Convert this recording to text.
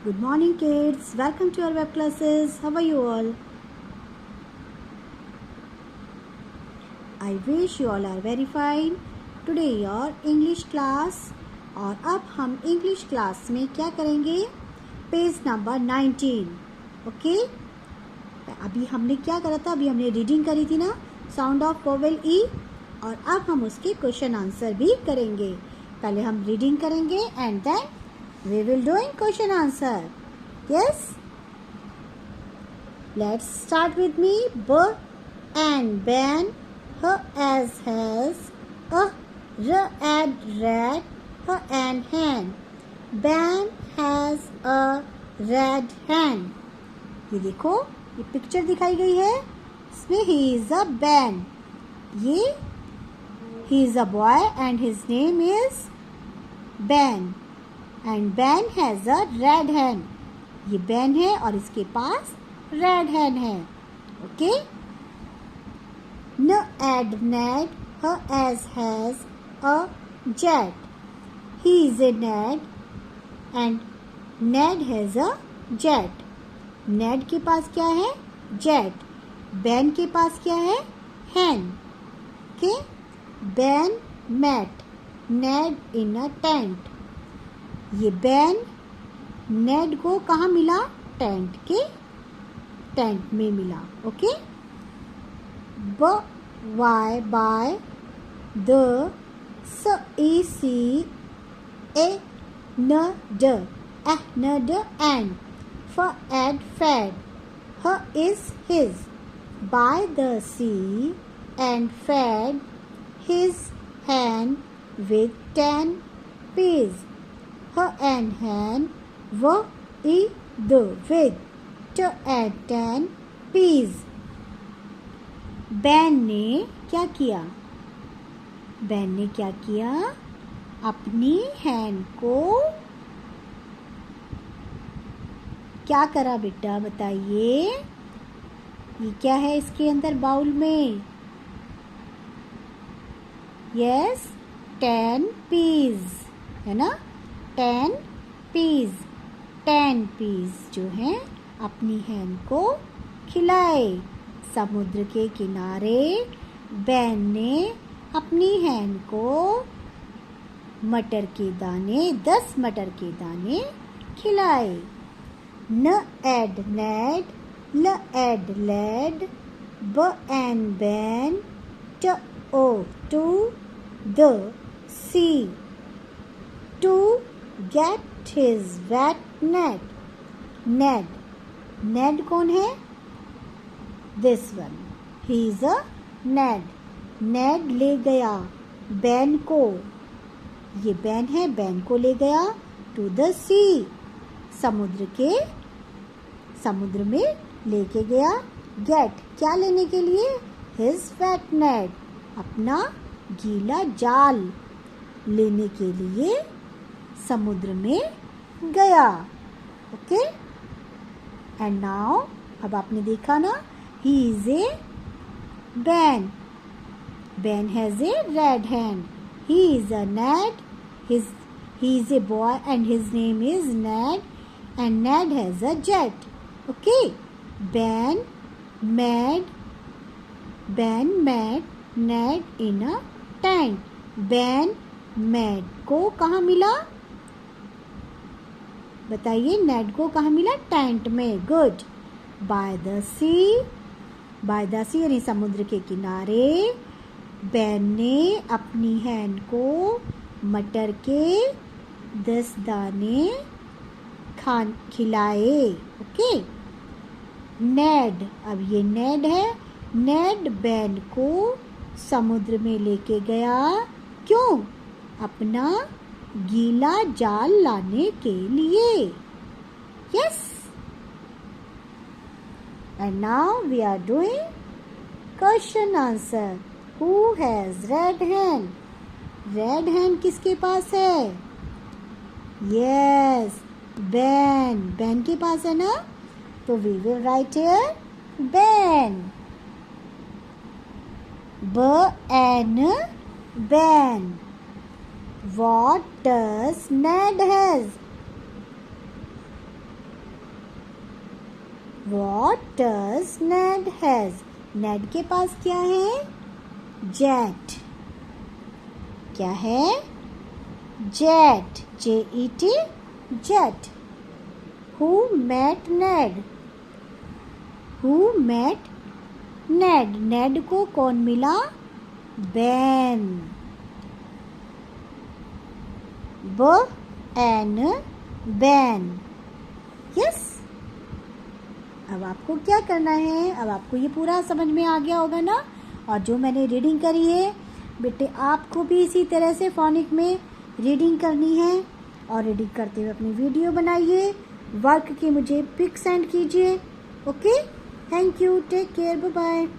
Good morning kids, welcome to our web classes. How are you all? I wish you all are very fine. Today your English class और अब हम English class में क्या करेंगे? Page number 19. Okay अभी हमने क्या करा था? अभी हमने रीडिंग करी थी ना, साउंड ऑफ वोवेल ई, और अब हम उसके क्वेश्चन आंसर भी करेंगे. पहले हम रीडिंग करेंगे and then we will doing question answer. Yes, let's start with me. B and ban, h as has, r and rat, h and hand. ban has a red hand. ये देखो, ये picture दिखाई गई है, इसमें he is a ban. ये he is a boy and his name is ban. And Ban has a red hand. ये Ban है और इसके पास रेड हैंड है. ओके. न एड नेड, ह एज has a jet. He is a Ned and Ned has a jet. Ned के पास क्या है? जेट. बैन के पास क्या है? हैन. Okay. Ban met Ned in a tent. ये बैन नेड को कहाँ मिला? टेंट में मिला. ओके. वाई बाय द स ई सी ए न ड एंड फ एड फैड ह is his. By the sea and fed his hand with 10 peas. H and hand, w e the with t and 10 peas. Ban ने क्या किया? बैन ने क्या किया? अपनी हैंड को क्या करा बेटा? बताइए. ये क्या है इसके अंदर बाउल में? यस, 10 peas है ना. 10 peas जो हैं अपनी हैंड को खिलाए. समुद्र के किनारे बैन ने अपनी हैंड को मटर के दाने 10 मटर के दाने खिलाए. न एड नेड, ल एड लेड, ब एन बैन, ट o to the sea to get his wet net. Ned कौन है? This one. He is a Ned. Ned ले गया बैन को. ये बैन है, बैन को ले गया to the sea. समुद्र में लेके गया. Get क्या लेने के लिए? His wet net. अपना गीला जाल लेने के लिए समुद्र में गया. ओके. एंड नाउ अब आपने देखा ना, he is a Ben. Ben has a red hand. He is a Ned. He is a boy and his name is Ned and Ned has a jet. Okay. Ben made Ned in a tent. Ben made को कहाँ मिला? बताइए. नेड को कहाँ मिला? Tent में. Good. Bye the सी यानी समुद्र के किनारे बैन ने अपनी हैंड को मटर के 10 दाने खिलाए. ओके. नेड, अब ये नेड है. नेड बैन को समुद्र में लेके गया. क्यों? अपना गीला जाल लाने के लिए. Yes. And now we are doing question answer. Who has red hand? Red hand किसके पास है? यस, बैन के पास है ना. तो we will write here Ban. B N Ban. What does Ned has? What does Ned has? Ned के पास क्या है? Jet. क्या है? Jet. J-E-T. Jet. Who met Ned? Who met Ned? Ned को कौन मिला? Ben. B-N. Ben. Yes? अब आपको क्या करना है? अब आपको ये पूरा समझ में आ गया होगा ना? और जो मैंने रीडिंग करी है बेटे, आपको भी इसी तरह से फोनिक में रीडिंग करनी है और रीडिंग करते हुए अपनी वीडियो बनाइए, वर्क की मुझे पिक सेंड कीजिए. Okay, thank you, take care, bye bye.